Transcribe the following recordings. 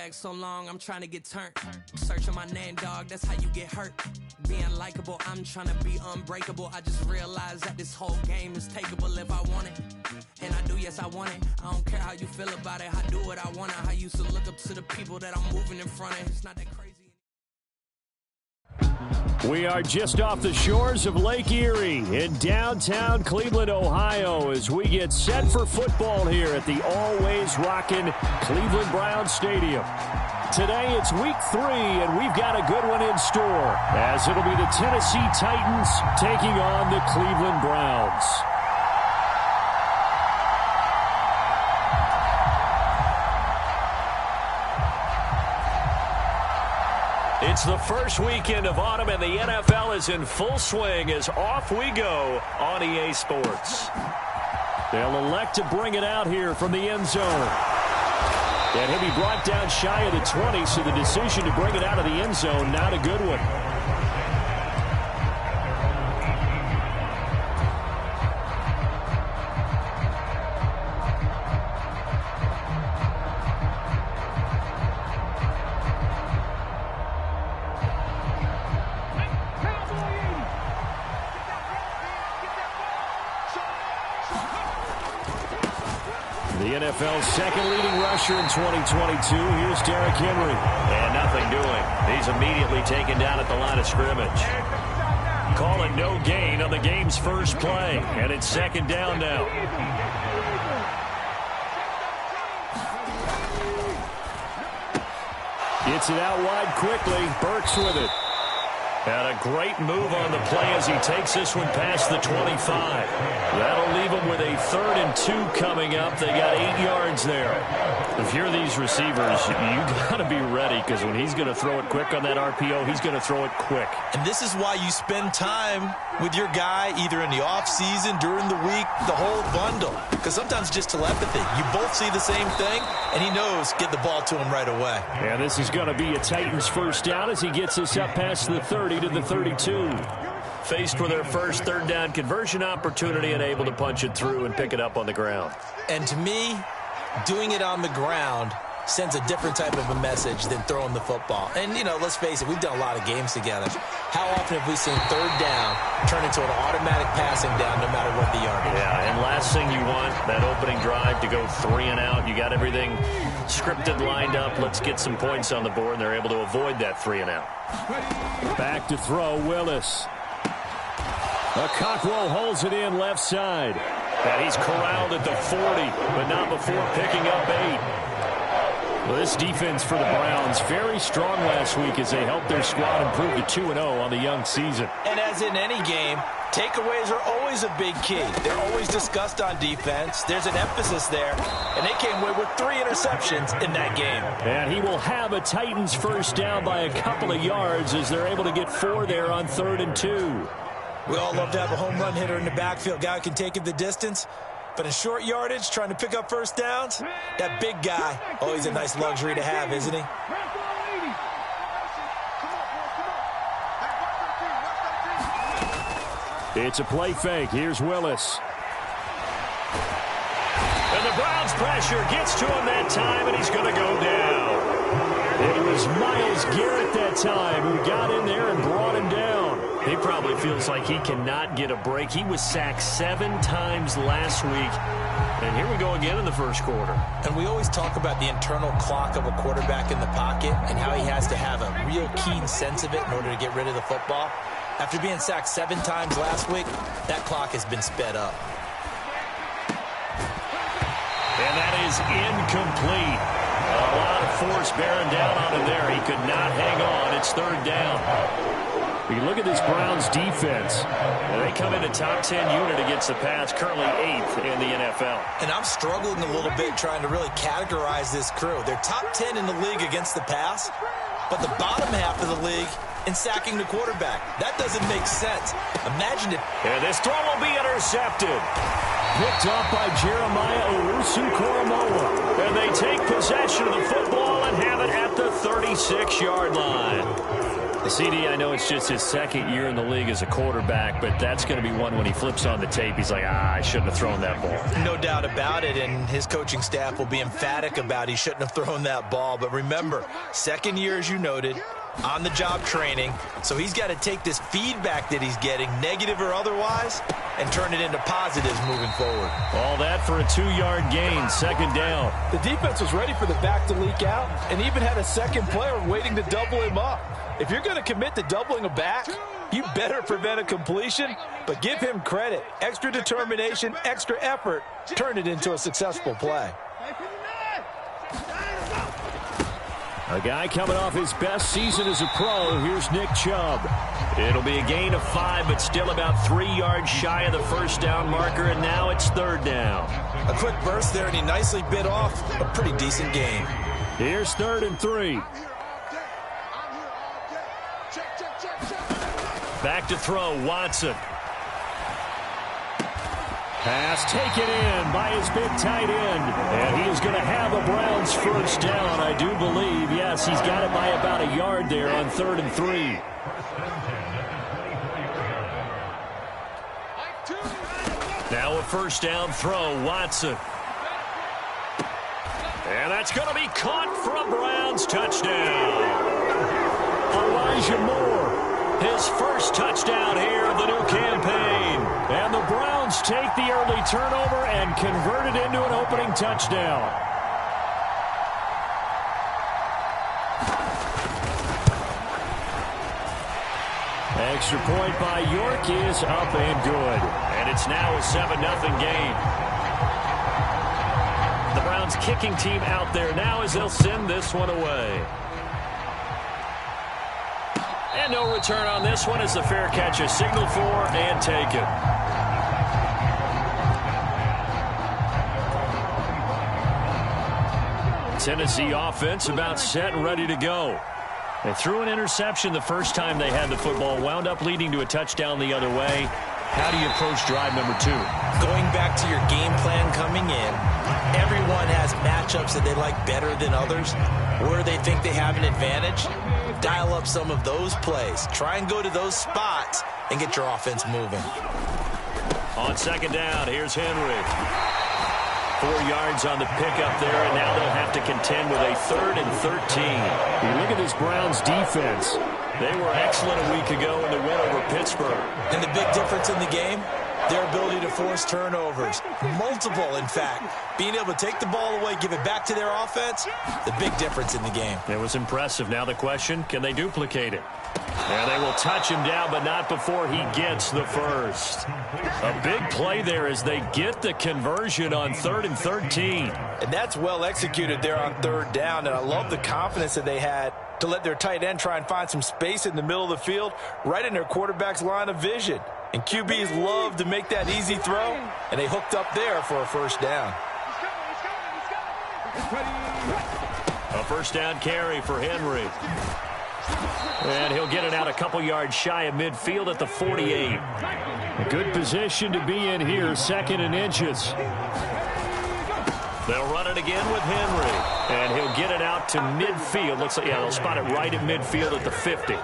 bag so long, I'm trying to get turned. Searching my name, dog, that's how you get hurt. Being likable, I'm trying to be unbreakable. I just realized that this whole game is takeable if I want it. And I do, yes, I want it. I don't care how you feel about it. I do what I want. I used to look up to the people that I'm moving in front of. It's not that crazy. We are just off the shores of Lake Erie in downtown Cleveland, Ohio, as we get set for football here at the always rockin' Cleveland Browns Stadium. Today it's week 3, and we've got a good one in store, as it'll be the Tennessee Titans taking on the Cleveland Browns. It's the first weekend of autumn, and the NFL is in full swing as off we go on EA Sports. They'll elect to bring it out here from the end zone. And he'll be brought down shy of the 20, so the decision to bring it out of the end zone, not a good one. The NFL's second leading rusher in 2022. Here's Derrick Henry. And nothing doing. He's immediately taken down at the line of scrimmage. Call it no gain on the game's first play. And it's second down now. Gets it out wide quickly. Burks with it. And a great move on the play as he takes this one past the 25. That'll leave him with a 3rd and 2 coming up. They got 8 yards there. If you're these receivers, you got to be ready, because when he's going to throw it quick on that RPO, he's going to throw it quick. And this is why you spend time with your guy either in the offseason, during the week, the whole bundle. Because sometimes just telepathy. You both see the same thing, and he knows get the ball to him right away. And this is going to be a Titans first down as he gets us up past the 30 to the 32. Faced with their first 3rd down conversion opportunity and able to punch it through and pick it up on the ground. And to me, doing it on the ground sends a different type of a message than throwing the football. And, you know, let's face it, we've done a lot of games together. How often have we seen 3rd down turn into an automatic passing down no matter what the yardage? Yeah, and last thing you want, that opening drive to go 3 and out. You got everything scripted, lined up. Let's get some points on the board, and they're able to avoid that 3 and out. Back to throw, Willis. Okakwo holds it in left side. And he's corralled at the 40, but not before picking up 8. Well, this defense for the Browns, very strong last week as they helped their squad improve to 2-0 on the young season. And as in any game, takeaways are always a big key. They're always discussed on defense. There's an emphasis there, and they came away with 3 interceptions in that game. And he will have a Titans first down by a couple of yards as they're able to get 4 there on 3rd and 2. We all love to have a home run hitter in the backfield, guy who can take it the distance. But in short yardage, trying to pick up first downs, that big guy, always a nice luxury to have, isn't he? It's a play fake. Here's Willis. And the Browns pressure gets to him that time, and he's going to go down. It was Myles Garrett that time who got in there and brought him down. He probably feels like he cannot get a break. He was sacked 7 times last week. And here we go again in the first quarter. And we always talk about the internal clock of a quarterback in the pocket and how he has to have a real keen sense of it in order to get rid of the football. After being sacked 7 times last week, that clock has been sped up. And that is incomplete. A lot of force bearing down on him there. He could not hang on. It's 3rd down. You look at this Browns defense. And they come in a top 10 unit against the pass, currently 8th in the NFL. And I'm struggling a little bit trying to really categorize this crew. They're top 10 in the league against the pass, but the bottom half of the league in sacking the quarterback. That doesn't make sense. Imagine it. And this throw will be intercepted. Picked off by Jeremiah Owusu-Koramoah. And they take possession of the football and have it at the 36-yard line. The CD, I know it's just his second year in the league as a quarterback, but that's going to be one when he flips on the tape. He's like, I shouldn't have thrown that ball. No doubt about it, and his coaching staff will be emphatic about he shouldn't have thrown that ball. But remember, second year, as you noted, on-the-job training, so he's got to take this feedback that he's getting, negative or otherwise, and turn it into positives moving forward. All that for a 2-yard gain, second down. The defense was ready for the back to leak out and even had a second player waiting to double him up. If you're going to commit to doubling a back, you better prevent a completion, but give him credit. Extra determination, extra effort, turn it into a successful play. A guy coming off his best season as a pro. Here's Nick Chubb. It'll be a gain of 5, but still about 3 yards shy of the first down marker, and now it's third down. A quick burst there, and he nicely bit off a pretty decent gain. Here's 3rd and 3. Back to throw, Watson. Pass taken in by his big tight end. And he is going to have a Browns first down, I do believe. Yes, he's got it by about a yard there on 3rd and 3. Now a first down throw, Watson. And that's going to be caught for a Browns touchdown. Elijah Moore, his first touchdown here of the new campaign. And the Browns take the early turnover and convert it into an opening touchdown. Extra point by York is up and good. And it's now a 7-0 game. The Browns kicking team out there now as they'll send this one away. And no return on this one as the fair catch is signaled for and taken. Tennessee offense about set and ready to go. They threw an interception the first time they had the football, wound up leading to a touchdown the other way. How do you approach drive number 2? Going back to your game plan coming in, everyone has matchups that they like better than others, where they think they have an advantage. Dial up some of those plays. Try and go to those spots and get your offense moving. On second down, here's Henry. 4 yards on the pickup there, and now they'll have to contend with a 3rd and 13. You look at this Browns defense. They were excellent a week ago in the win over Pittsburgh. And the big difference in the game, their ability to force turnovers. Multiple, in fact. Being able to take the ball away, give it back to their offense, the big difference in the game. It was impressive. Now the question, can they duplicate it? And they will touch him down, but not before he gets the first. A big play there as they get the conversion on 3rd and 13. And that's well executed there on 3rd down, and I love the confidence that they had to let their tight end try and find some space in the middle of the field, right in their quarterback's line of vision. And QBs love to make that easy throw, and they hooked up there for a first down. A first down carry for Henry. And he'll get it out a couple yards shy of midfield at the 48. A good position to be in here, 2nd and inches. They'll run it again with Henry. And he'll get it out to midfield. Looks like, yeah, they'll spot it right at midfield at the 50.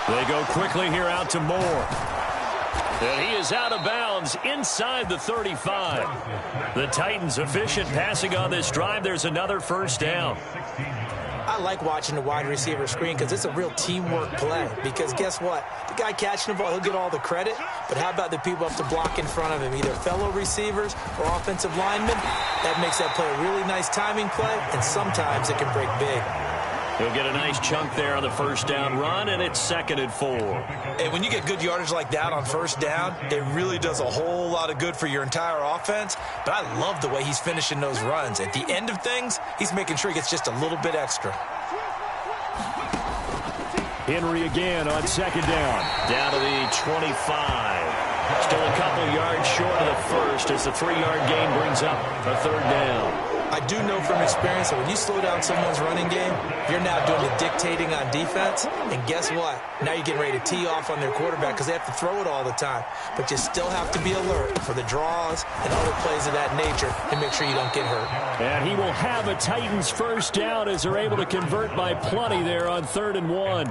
They go quickly here out to Moore. And he is out of bounds inside the 35. The Titans efficient passing on this drive. There's another first down. I like watching the wide receiver screen because it's a real teamwork play. Because guess what? The guy catching the ball, he'll get all the credit. But how about the people up to block in front of him, either fellow receivers or offensive linemen? That makes that play a really nice timing play, and sometimes it can break big. He'll get a nice chunk there on the first down run, and it's 2nd and 4. And when you get good yardage like that on first down, it really does a whole lot of good for your entire offense. But I love the way he's finishing those runs. At the end of things, he's making sure he gets just a little bit extra. Henry again on second down. Down to the 25. Still a couple yards short of the first as the 3-yard gain brings up a third down. I do know from experience that when you slow down someone's running game, you're now doing the dictating on defense. And guess what? Now you're getting ready to tee off on their quarterback because they have to throw it all the time. But you still have to be alert for the draws and other plays of that nature and make sure you don't get hurt. And he will have a Titans first down as they're able to convert by plenty there on 3rd and 1.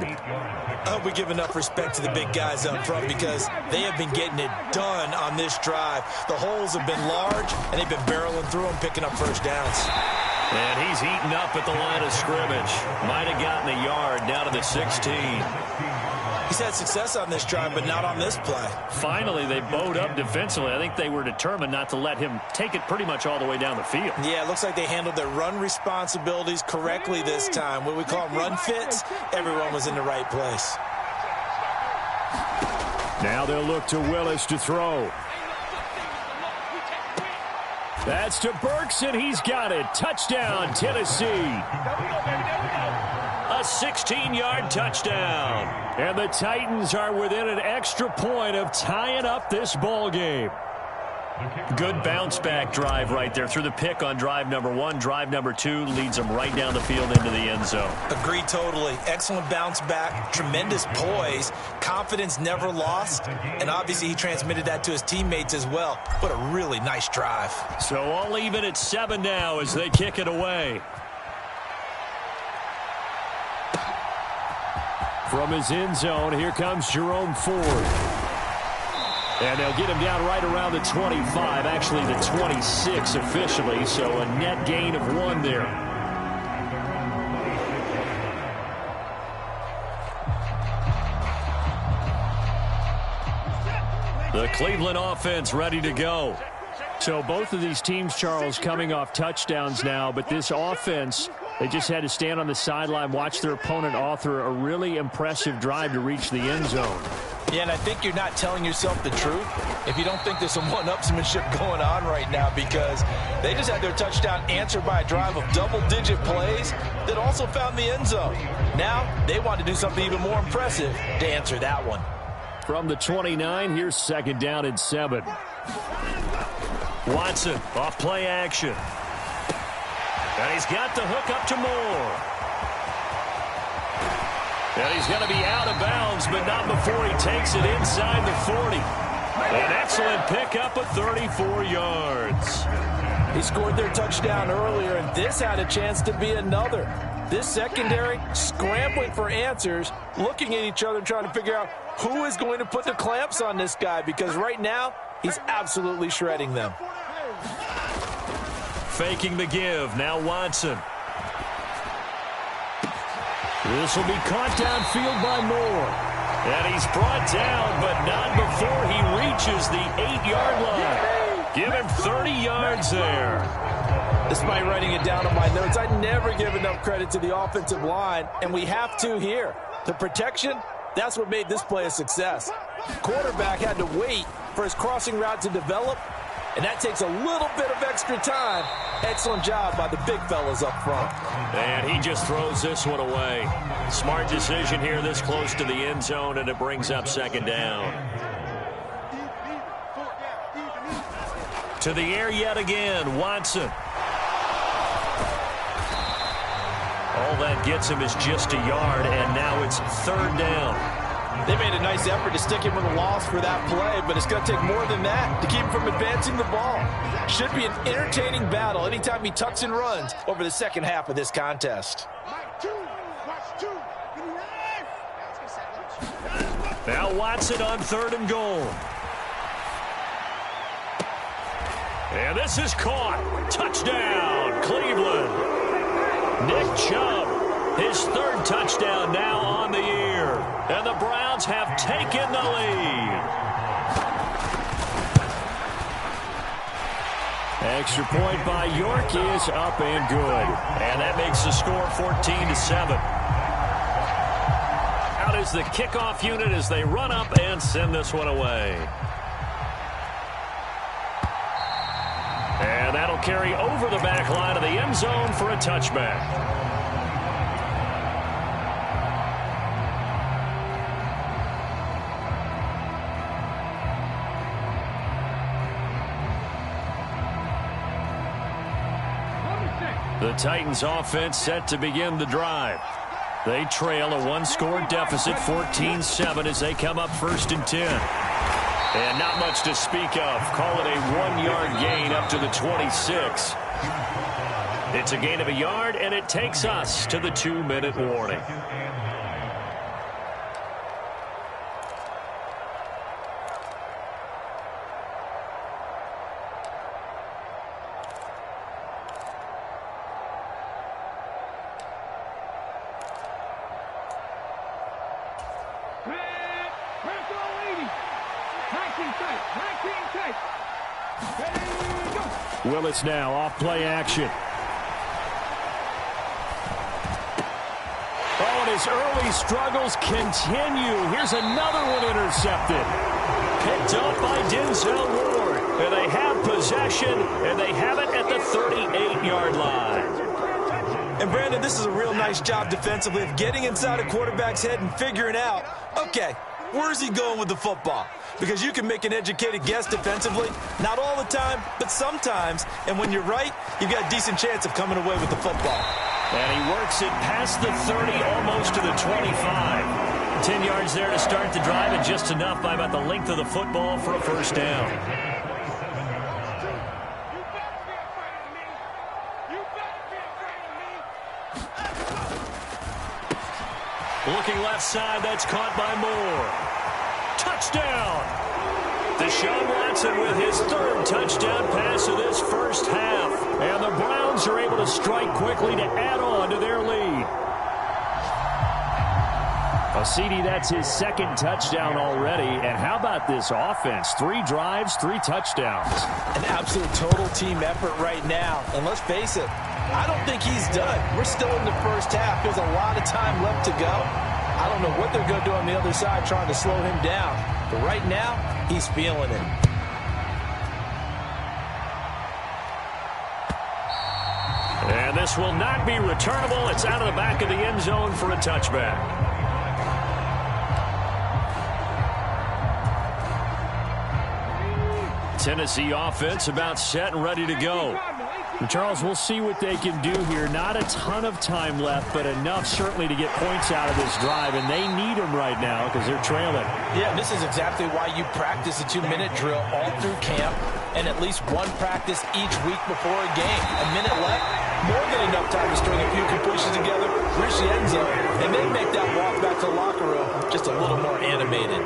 I hope we give enough respect to the big guys up front because they have been getting it done on this drive. The holes have been large, and they've been barreling through them, picking up first downs. And he's eaten up at the line of scrimmage. Might have gotten a yard down to the 16. He's had success on this drive, but not on this play. Finally, they bowed up defensively. I think they were determined not to let him take it pretty much all the way down the field. Yeah, it looks like they handled their run responsibilities correctly this time. When we call them run fits, everyone was in the right place. Now they'll look to Willis to throw. That's to Burks, and he's got it. Touchdown, Tennessee. A 16-yard touchdown. And the Titans are within an extra point of tying up this ball game. Good bounce-back drive right there through the pick on drive number 1. Drive number 2 leads them right down the field into the end zone. Agreed totally. Excellent bounce back, tremendous poise, confidence never lost, and obviously he transmitted that to his teammates as well. What a really nice drive. So all even at 7 now as they kick it away. From his end zone, here comes Jerome Ford. And they'll get him down right around the 25, actually the 26 officially, so a net gain of 1 there. The Cleveland offense ready to go. So both of these teams, Charles, coming off touchdowns now, but this offense, they just had to stand on the sideline, watch their opponent author a really impressive drive to reach the end zone. Yeah, and I think you're not telling yourself the truth if you don't think there's some one-upsmanship going on right now, because they just had their touchdown answered by a drive of double-digit plays that also found the end zone. Now they want to do something even more impressive to answer that one. From the 29, here's 2nd down and 7. Watson off play action. And he's got the hook up to Moore. And he's going to be out of bounds, but not before he takes it inside the 40. An excellent pickup of 34 yards. He scored their touchdown earlier, and this had a chance to be another. This secondary scrambling for answers, looking at each other, trying to figure out who is going to put the clamps on this guy, because right now he's absolutely shredding them. Faking the give. Now Watson. This will be caught downfield by Moore. And he's brought down, but not before he reaches the 8-yard line. Give him 30 yards there. Despite writing it down on my notes, I never give enough credit to the offensive line, and we have to here. The protection, that's what made this play a success. Quarterback had to wait for his crossing route to develop, and that takes a little bit of extra time. Excellent job by the big fellas up front. And he just throws this one away. Smart decision here this close to the end zone, and it brings up 2nd down. To the air yet again, Watson. All that gets him is just a yard, and now it's 3rd down. They made a nice effort to stick him with a loss for that play, but it's going to take more than that to keep him from advancing the ball. Should be an entertaining battle anytime he tucks and runs over the second half of this contest. Now Watson on 3rd and goal. And this is caught. Touchdown, Cleveland. Nick Chubb, his 3rd touchdown now on the year. And the Browns have taken the lead. Extra point by York is up and good. And that makes the score 14-7. Out is the kickoff unit as they run up and send this one away. And that'll carry over the back line of the end zone for a touchback. The Titans offense set to begin the drive. They trail a one-score deficit, 14-7, as they come up 1st and 10. And not much to speak of. Call it a 1-yard gain up to the 26. It's a gain of a yard, and it takes us to the 2-minute warning. Willis now off play action. Oh, and his early struggles continue. Here's another one intercepted. Picked up by Denzel Ward. And they have possession, and they have it at the 38-yard line. And Brandon, this is a real nice job defensively of getting inside a quarterback's head and figuring out, okay, where's he going with the football? Because you can make an educated guess defensively. Not all the time, but sometimes. And when you're right, you've got a decent chance of coming away with the football. And he works it past the 30, almost to the 25. 10 yards there to start the drive, and just enough by about the length of the football for a first down. Looking left side, that's caught by Moore. Touchdown! Deshaun Watson with his 3rd touchdown pass of this first half. And the Browns are able to strike quickly to add on to their lead. CD, that's his 2nd touchdown already. And how about this offense? 3 drives, 3 touchdowns. An absolute total team effort right now. And let's face it, I don't think he's done. We're still in the first half. There's a lot of time left to go. I don't know what they're going to do on the other side trying to slow him down. But right now, he's feeling it. And this will not be returnable. It's out of the back of the end zone for a touchback. Tennessee offense about set and ready to go. And Charles, we'll see what they can do here. Not a ton of time left, but enough certainly to get points out of this drive, and they need them right now because they're trailing. Yeah, this is exactly why you practice a 2-minute drill all through camp and at least one practice each week before a game. A minute left, more than enough time to string a few completions together, reach the end zone, and then make that walk back to the locker room just a little more animated.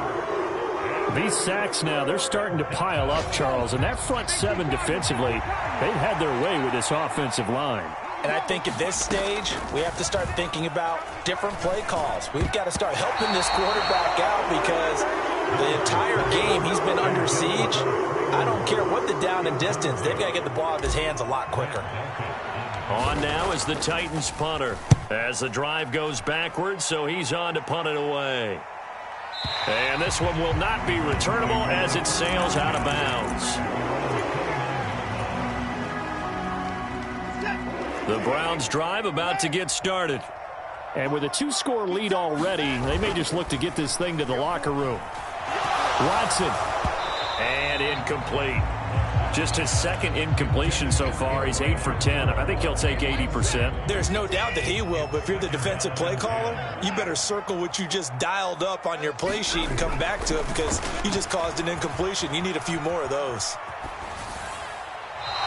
These sacks now, they're starting to pile up, Charles, and that front 7 defensively, they've had their way with this offensive line. And I think at this stage, we have to start thinking about different play calls. We've got to start helping this quarterback out because the entire game he's been under siege. I don't care what the down and distance, they've got to get the ball out of his hands a lot quicker. On now is the Titans punter as the drive goes backwards, so he's on to punt it away. And this one will not be returnable as it sails out of bounds. The Browns drive about to get started. And with a 2-score lead already, they may just look to get this thing to the locker room. Watson. And incomplete. Just his 2nd incompletion so far. He's 8 for 10. I think he'll take 80%. There's no doubt that he will, but if you're the defensive play caller, you better circle what you just dialed up on your play sheet and come back to it because you just caused an incompletion. You need a few more of those.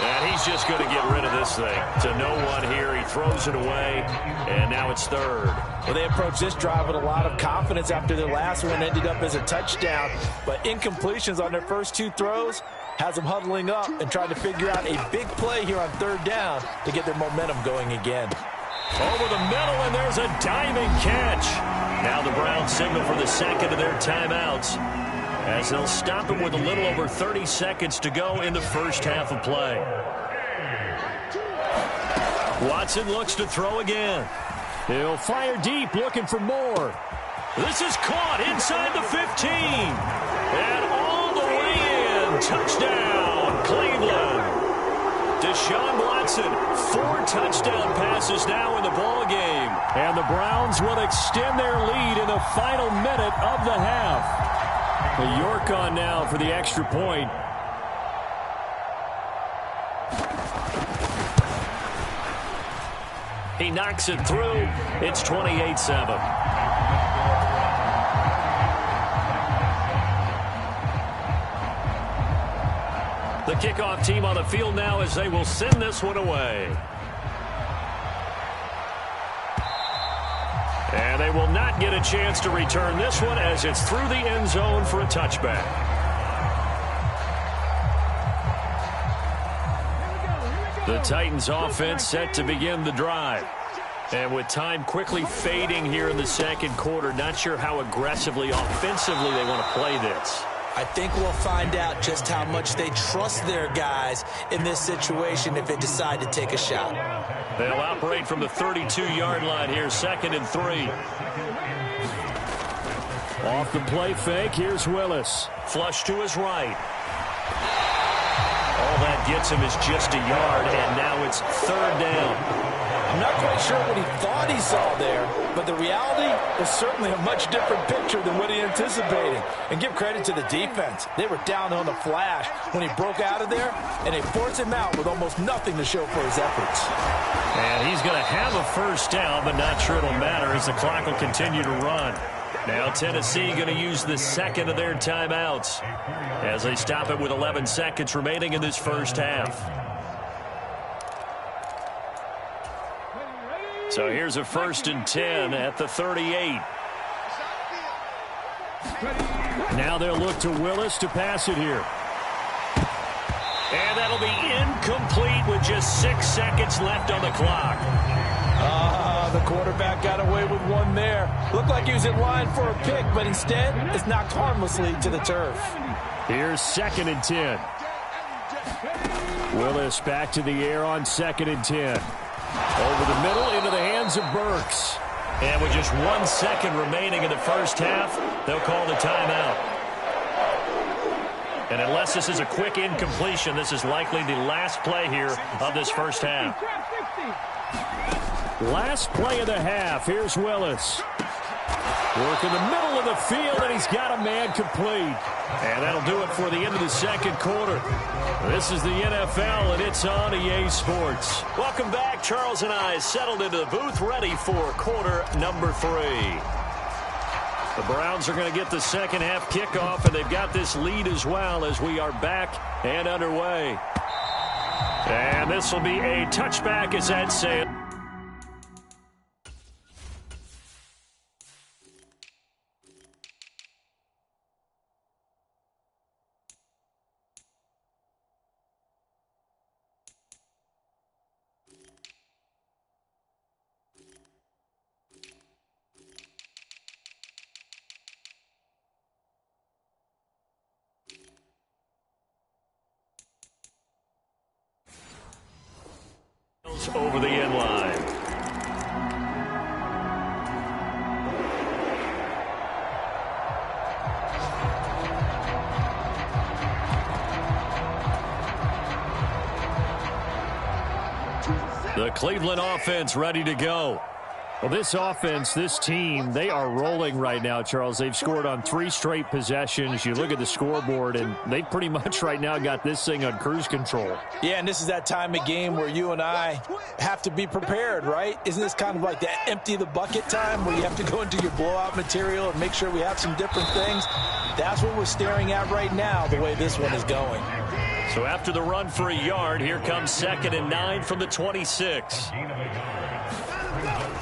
And he's just going to get rid of this thing. To no one here. He throws it away, and now it's 3rd. Well, they approached this drive with a lot of confidence after their last one ended up as a touchdown. But incompletions on their first 2 throws has them huddling up and trying to figure out a big play here on 3rd down to get their momentum going again. Over the middle, and there's a diving catch. Now the Browns signal for the 2nd of their timeouts as they'll stop it with a little over 30 seconds to go in the first half of play. Watson looks to throw again. He'll fire deep, looking for more. This is caught inside the 15. And all the way in. Touchdown, Cleveland. Deshaun Watson, 4 touchdown passes now in the ball game. And the Browns will extend their lead in the final minute of the half. York on now for the extra point. He knocks it through. It's 28-7. The kickoff team on the field now as they will send this one away. And they will not get a chance to return this one as it's through the end zone for a touchback. The Titans offense set to begin the drive. And with time quickly fading here in the second quarter, not sure how aggressively, offensively they want to play this. I think we'll find out just how much they trust their guys in this situation if they decide to take a shot. They'll operate from the 32-yard line here, 2nd and 3. Off the play fake, here's Willis. Flush to his right. All that gets him is just a yard, and now it's 3rd down. I'm not quite sure what he thought he saw there, but the reality is certainly a much different picture than what he anticipated. And give credit to the defense. They were down on the flash when he broke out of there, and they forced him out with almost nothing to show for his efforts. And he's going to have a first down, but not sure it'll matter as the clock will continue to run. Now Tennessee going to use the second of their timeouts as they stop it with 11 seconds remaining in this first half. So here's a 1st and 10 at the 38. Now they'll look to Willis to pass it here. And that'll be incomplete with just 6 seconds left on the clock. The quarterback got away with one there. Looked like he was in line for a pick, but instead it's knocked harmlessly to the turf. Here's 2nd and 10. Willis back to the air on 2nd and 10. Over the middle into the hands of Burks. And with just 1 second remaining in the first half, they'll call the timeout. And unless this is a quick incompletion, this is likely the last play here of this first half. Last play of the half. Here's Willis. Work in the middle of the field, and he's got a man complete. And that'll do it for the end of the second quarter. This is the NFL, and it's on EA Sports. Welcome back. Charles and I settled into the booth, ready for quarter number 3. The Browns are going to get the second half kickoff, and they've got this lead as well as we are back and underway. And this will be a touchback as that says. Over the end line. The Cleveland offense ready to go. Well, this offense, this team, they are rolling right now, Charles. They've scored on 3 straight possessions. You look at the scoreboard, and they pretty much right now got this thing on cruise control. Yeah, and this is that time of game where you and I have to be prepared, right? Isn't this kind of like the empty the bucket time where you have to go into your blowout material and make sure we have some different things? That's what we're staring at right now, the way this one is going. So after the run for a yard, here comes 2nd and 9 from the 26.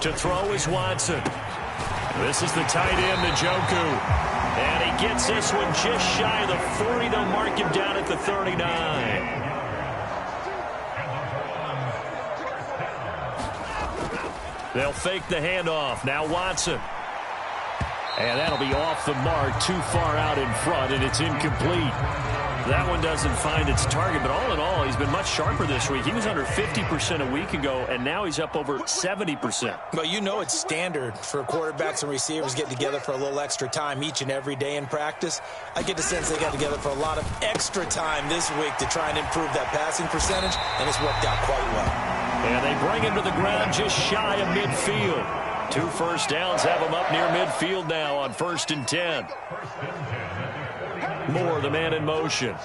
To throw is Watson. This is the tight end, Njoku. And he gets this one just shy of the 40. They'll mark him down at the 39. They'll fake the handoff. Now Watson. And that'll be off the mark, too far out in front, and it's incomplete. That one doesn't find its target, but all in all, he's been much sharper this week. He was under 50% a week ago, and now he's up over 70%. Well, you know it's standard for quarterbacks and receivers getting together for a little extra time each and every day in practice. I get the sense they got together for a lot of extra time this week to try and improve that passing percentage, and it's worked out quite well. And they bring him to the ground just shy of midfield. 2 first downs have him up near midfield now on 1st and 10. Moore, the man in motion.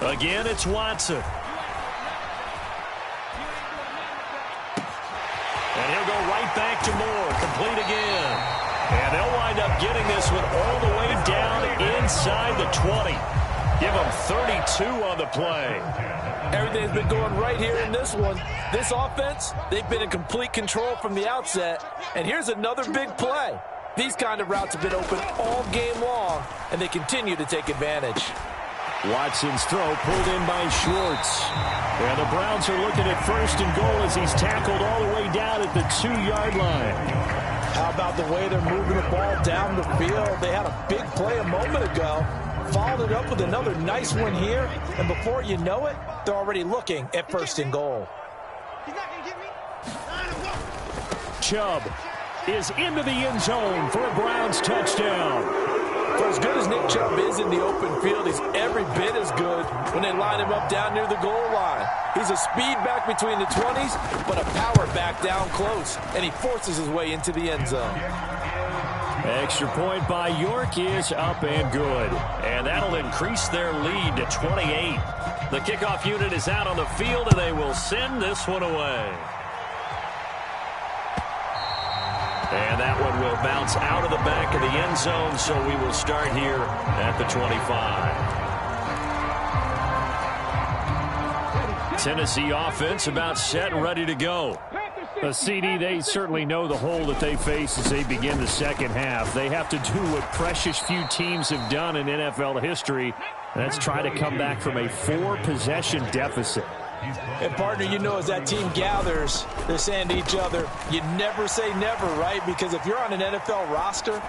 Again, it's Watson. And he'll go right back to Moore. Complete again. And they'll wind up getting this one all the way down inside the 20. Give them 32 on the play. Everything's been going right here in this one. This offense, they've been in complete control from the outset. And here's another big play. These kind of routes have been open all game long, and they continue to take advantage. Watson's throw pulled in by Schwartz. And the Browns are looking at 1st and goal as he's tackled all the way down at the 2-yard line. How about the way they're moving the ball down the field? They had a big play a moment ago. Followed it up with another nice one here. And before you know it, they're already looking at 1st and goal. Chubb is into the end zone for a Browns touchdown. For as good as Nick Chubb is in the open field, he's every bit as good when they line him up down near the goal line. He's a speed back between the 20s, but a power back down close, and he forces his way into the end zone. Extra point by York is up and good. And that'll increase their lead to 28. The kickoff unit is out on the field, and they will send this one away. And that one will bounce out of the back of the end zone, so we will start here at the 25. Tennessee offense about set and ready to go. A CD, they certainly know the hole that they face as they begin the second half. They have to do what precious few teams have done in NFL history. That's try to come back from a 4-possession deficit. And, partner, you know, as that team gathers, they're saying to each other, you never say never, right? Because if you're on an NFL roster,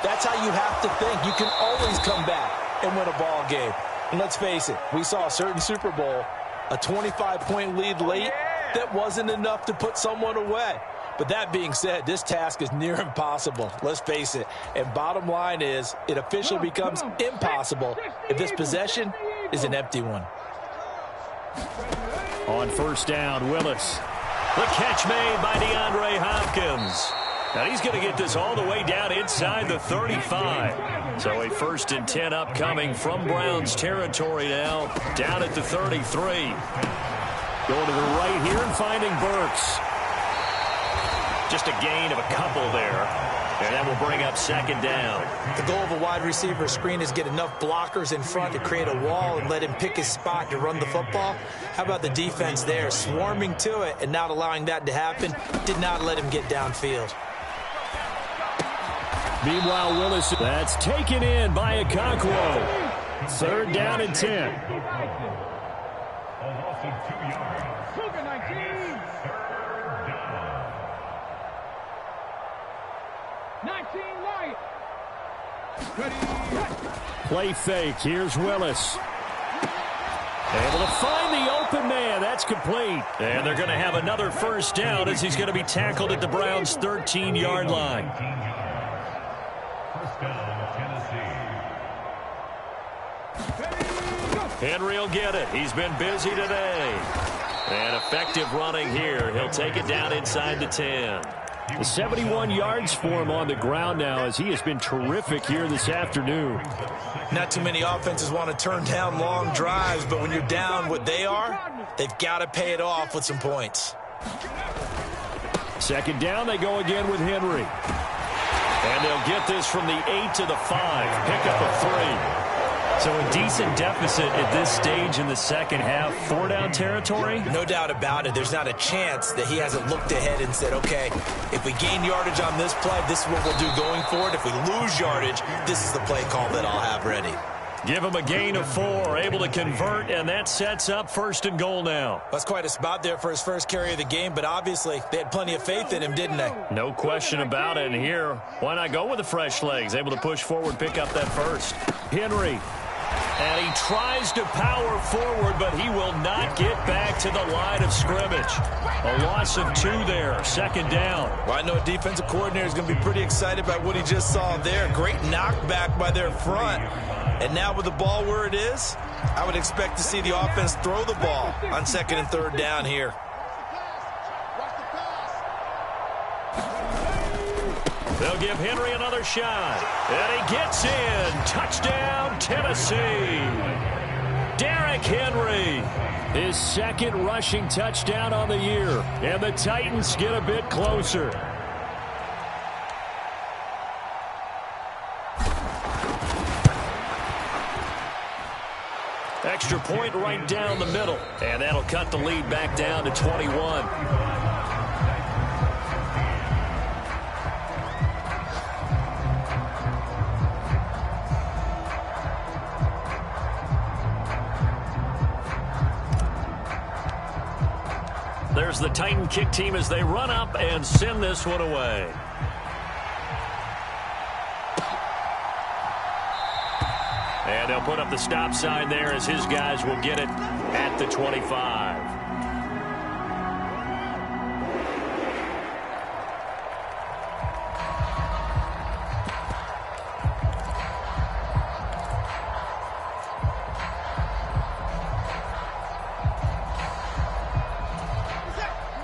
that's how you have to think. You can always come back and win a ball game. And let's face it, we saw a certain Super Bowl, a 25-point lead late, that wasn't enough to put someone away. But that being said, this task is near impossible. Let's face it. And bottom line is, it officially becomes impossible if this possession is an empty one. On 1st down, Willis. The catch made by DeAndre Hopkins. Now he's going to get this all the way down inside the 35. So a 1st and 10 upcoming from Browns territory now, down at the 33. Going to the right here and finding Burks. Just a gain of a couple there. And that will bring up 2nd down. The goal of a wide receiver screen is get enough blockers in front to create a wall and let him pick his spot to run the football. How about the defense there, swarming to it and not allowing that to happen? Did not let him get downfield. Meanwhile, Willis, that's taken in by Okonkwo. 3rd down and 10. Play fake. Here's Willis. Able to find the open man. That's complete. And they're going to have another 1st down as he's going to be tackled at the Browns' 13-yard line. Henry will get it. He's been busy today. And effective running here. He'll take it down inside the 10. 71 yards for him on the ground now as he has been terrific here this afternoon. Not too many offenses want to turn down long drives, but when you're down what they are, they've got to pay it off with some points. 2nd down, they go again with Henry. And they'll get this from the 8 to the 5. Pick up a 3. So a decent deficit at this stage in the second half. 4-down territory? No doubt about it. There's not a chance that he hasn't looked ahead and said, okay, if we gain yardage on this play, this is what we'll do going forward. If we lose yardage, this is the play call that I'll have ready. Give him a gain of 4, able to convert, and that sets up 1st and goal now. That's quite a spot there for his first carry of the game, but obviously they had plenty of faith in him, didn't they? No question about it. And here, why not go with the fresh legs? Able to push forward, pick up that 1st. Henry. And he tries to power forward, but he will not get back to the line of scrimmage. A loss of 2 there, 2nd down. Well, I know a defensive coordinator is going to be pretty excited about what he just saw there. Great knockback by their front. And now with the ball where it is, I would expect to see the offense throw the ball on 2nd and 3rd down here. They'll give Henry another shot. And he gets in. Touchdown, Tennessee. Derrick Henry, his second rushing touchdown on the year. And the Titans get a bit closer. Extra point right down the middle. And that'll cut the lead back down to 21. There's the Titan kick team as they run up and send this one away. And they'll put up the stop sign there as his guys will get it at the 25.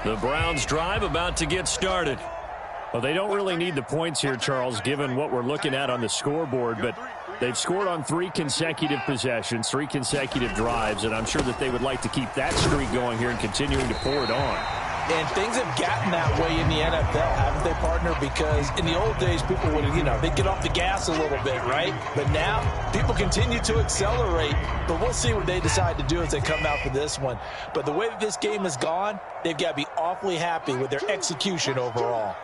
The Browns drive about to get started. Well, they don't really need the points here, Charles, given what we're looking at on the scoreboard, but they've scored on 3 consecutive possessions, 3 consecutive drives, and I'm sure that they would like to keep that streak going here and continuing to pour it on. And things have gotten that way in the NFL, haven't they, partner? Because in the old days, people would, they'd get off the gas a little bit, right? But now, people continue to accelerate. But we'll see what they decide to do as they come out for this one. But the way that this game has gone, they've got to be awfully happy with their execution overall.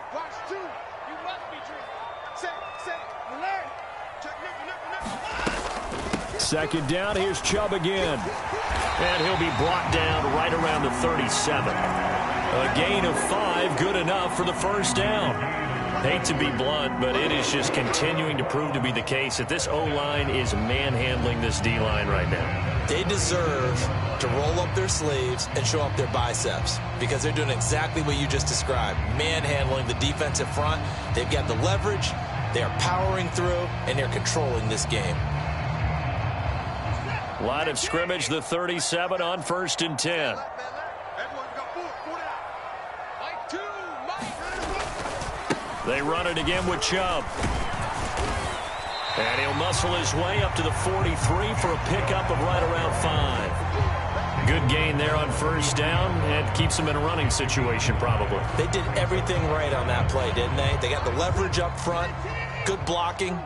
Second down, here's Chubb again. And he'll be brought down right around the 37. A gain of 5, good enough for the first down. Hate to be blunt, but it is just continuing to prove to be the case that this O-line is manhandling this D-line right now. They deserve to roll up their sleeves and show up their biceps because they're doing exactly what you just described, manhandling the defensive front. They've got the leverage, they are powering through, and they're controlling this game. Line of scrimmage, the 37 on 1st and 10. They run it again with Chubb. And he'll muscle his way up to the 43 for a pickup of right around 5. Good gain there on first down, and keeps him in a running situation probably. They did everything right on that play, didn't they? They got the leverage up front, good blocking,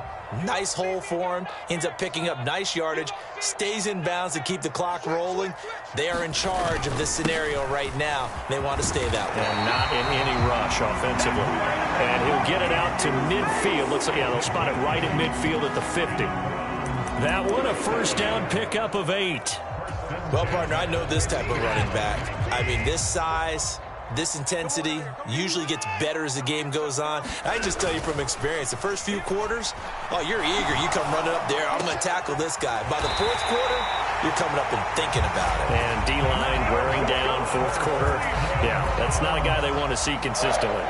nice hole for him, ends up picking up nice yardage, stays in bounds to keep the clock rolling. They are in charge of this scenario right now. They want to stay that way. And not in any rush offensively. And he'll get it out to midfield. Looks like, they'll spot it right at midfield at the 50. That one, a first down pickup of 8. Well, partner, I know this type of running back. I mean, this size, this intensity usually gets better as the game goes on. I can just tell you from experience, the first few quarters, you're eager. You come running up there, I'm going to tackle this guy. By the 4th quarter, you're coming up and thinking about it. And D-line wearing down 4th quarter. Yeah, that's not a guy they want to see consistently.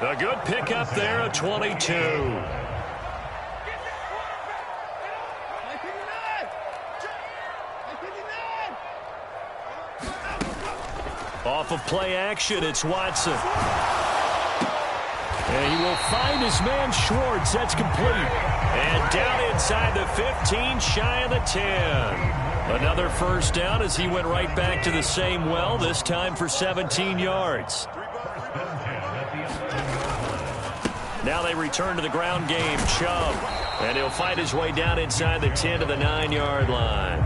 A good pickup there, a 22. Off of play action, it's Watson. And he will find his man Schwartz. That's complete. And down inside the 15, shy of the 10. Another first down as he went right back to the same well, this time for 17 yards. Now they return to the ground game. Chubb. And he'll fight his way down inside the 10 to the 9-yard line.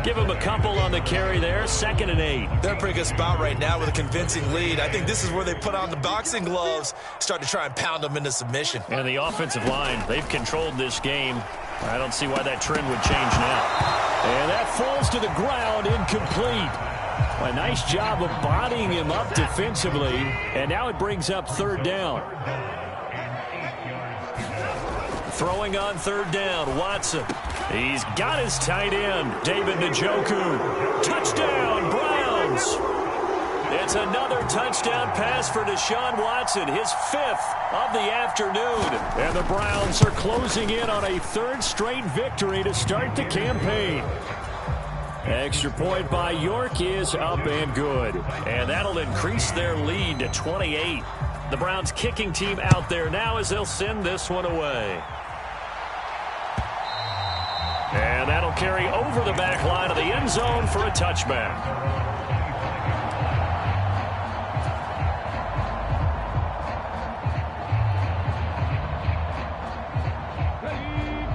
Give him a couple on the carry there. 2nd and 8. They're in a pretty good spot right now with a convincing lead. I think this is where they put on the boxing gloves, start to try and pound them into submission. And the offensive line, they've controlled this game. I don't see why that trend would change now. And that falls to the ground, incomplete. A nice job of bodying him up defensively. And now it brings up 3rd down. Throwing on 3rd down, Watson. He's got his tight end, David Njoku. Touchdown, Browns. It's another touchdown pass for Deshaun Watson, his 5th of the afternoon. And the Browns are closing in on a 3rd straight victory to start the campaign. Extra point by York is up and good. And that'll increase their lead to 28. The Browns kicking team out there now as they'll send this one away. And And that'll carry over the back line of the end zone for a touchback.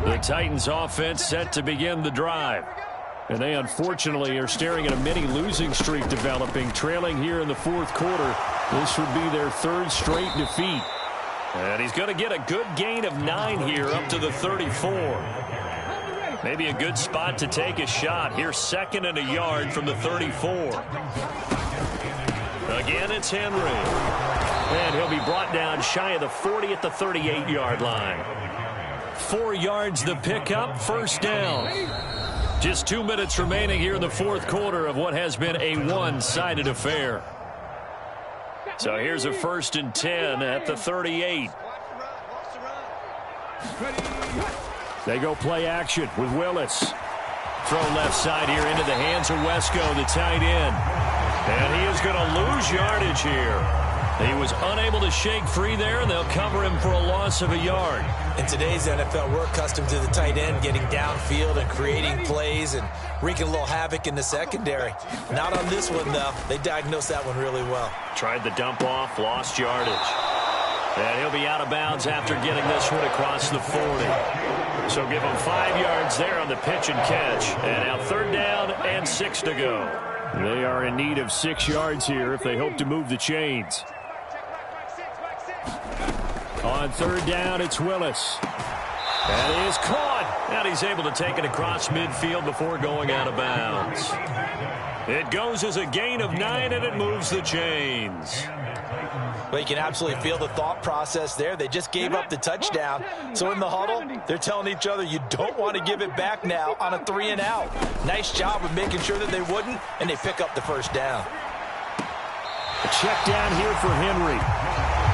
The Titans offense set to begin the drive. And they unfortunately are staring at a mini losing streak developing, trailing here in the fourth quarter. This would be their third straight defeat. And he's going to get a good gain of 9 here up to the 34. Maybe a good spot to take a shot. Here's 2nd and a yard from the 34. Again, it's Henry. And he'll be brought down shy of the 40 at the 38-yard line. 4 yards the pickup, first down. Just 2 minutes remaining here in the fourth quarter of what has been a one-sided affair. So here's a 1st and 10 at the 38. They go play action with Willis. Throw left side here into the hands of Wesco, the tight end. And he is going to lose yardage here. He was unable to shake free there, and they'll cover him for a loss of a yard. In today's NFL, we're accustomed to the tight end getting downfield and creating plays and wreaking a little havoc in the secondary. Not on this one, though. They diagnosed that one really well. Tried the dump off, lost yardage. And he'll be out of bounds after getting this one across the 40. So give him 5 yards there on the pitch and catch. And now 3rd down and 6 to go. They are in need of 6 yards here if they hope to move the chains. On 3rd down, it's Willis. That is caught. And he's able to take it across midfield before going out of bounds. It goes as a gain of 9, and it moves the chains. Well, you can absolutely feel the thought process there. They just gave up the touchdown. So in the huddle, they're telling each other, you don't want to give it back now on a 3-and-out. Nice job of making sure that they wouldn't, and they pick up the first down. A check down here for Henry.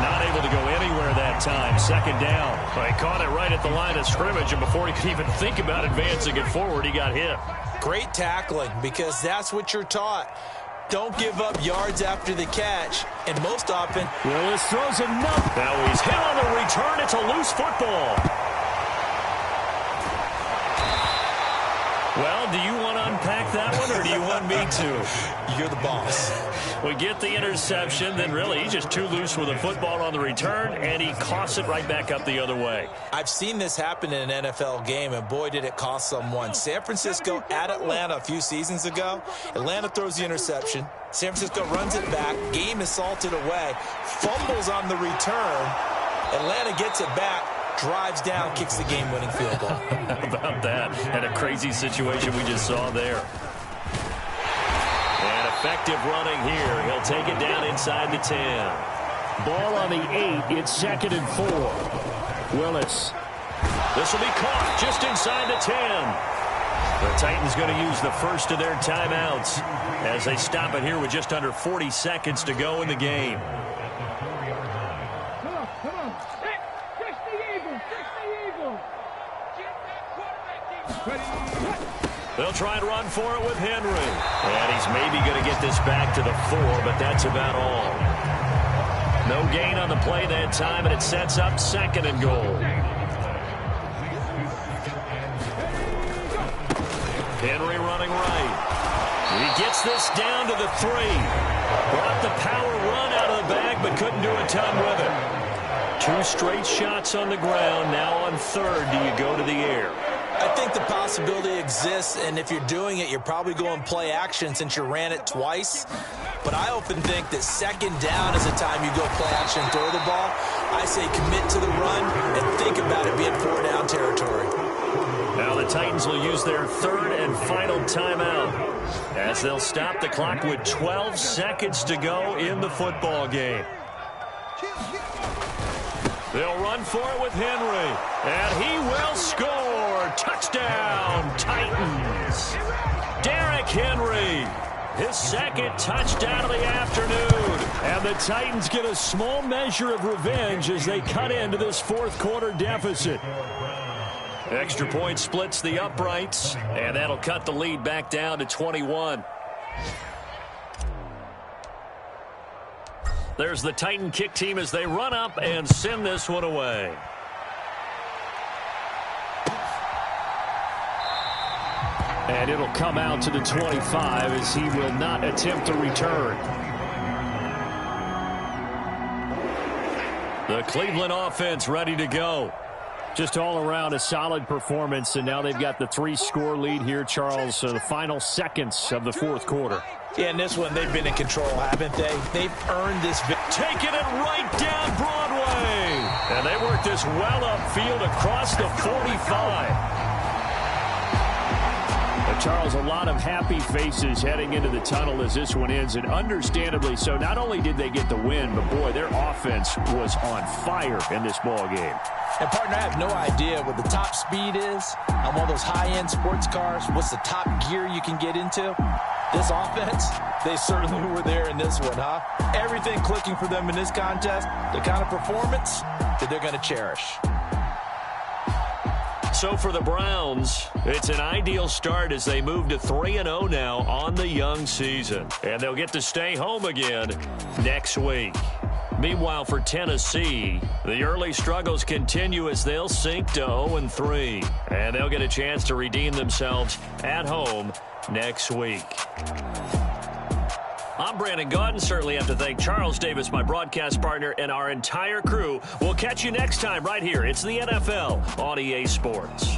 Not able to go anywhere that time. 2nd down. He caught it right at the line of scrimmage, and before he could even think about advancing it forward, he got hit. Great tackling, because that's what you're taught. Don't give up yards after the catch. And most often, Willis throws enough. Now he's hit on the return. It's a loose football. Well, do you want to unpack that one, or do you want me to? You're the boss. We get the interception, then really he's just too loose with the football on the return, and he coughs it right back up the other way. I've seen this happen in an NFL game, and boy, did it cost someone. San Francisco at Atlanta a few seasons ago. Atlanta throws the interception. San Francisco runs it back. Game is salted away. Fumbles on the return. Atlanta gets it back. Drives down, kicks the game-winning field goal. How about that? And a crazy situation we just saw there. And effective running here. He'll take it down inside the 10. Ball on the 8. It's 2nd and 4. Willis. This will be caught just inside the 10. The Titans going to use the first of their timeouts as they stop it here with just under 40 seconds to go in the game. They'll try and run for it with Henry. And he's maybe going to get this back to the 4, but that's about all. No gain on the play that time, and it sets up 2nd and goal. Henry running right. He gets this down to the 3. Brought the power run out of the bag, but couldn't do a ton with it. 2 straight shots on the ground. Now on 3rd, do you go to the air? I think the possibility exists, and if you're doing it, you're probably going play action since you ran it twice. But I often think that 2nd down is the time you go play action and throw the ball. I say commit to the run and think about it being 4-down territory. Now the Titans will use their 3rd and final timeout as they'll stop the clock with 12 seconds to go in the football game. They'll run for it with Henry, and he will score. Touchdown, Titans. Derrick Henry, his 2nd touchdown of the afternoon. And the Titans get a small measure of revenge as they cut into this fourth quarter deficit. Extra point splits the uprights, and that'll cut the lead back down to 21. There's the Titan kick team as they run up and send this one away. And it'll come out to the 25 as he will not attempt to return. The Cleveland offense ready to go. Just all around a solid performance, and now they've got the 3-score lead here, Charles, so the final seconds of the fourth quarter. Yeah, in this one, they've been in control, haven't they? They've earned this. Taking it right down Broadway. And they work this well upfield across the 45. Charles, a lot of happy faces heading into the tunnel as this one ends, and understandably so. Not only did they get the win, but, boy, their offense was on fire in this ball game. And, partner, I have no idea what the top speed is on one of those high-end sports cars. What's the top gear you can get into? This offense, they certainly were there in this one, huh? Everything clicking for them in this contest, the kind of performance that they're going to cherish. So for the Browns, it's an ideal start as they move to 3-0 now on the young season. And they'll get to stay home again next week. Meanwhile, for Tennessee, the early struggles continue as they'll sink to 0-3. And they'll get a chance to redeem themselves at home next week. I'm Brandon Gaudin. Certainly have to thank Charles Davis, my broadcast partner, and our entire crew. We'll catch you next time right here. It's the NFL on EA Sports.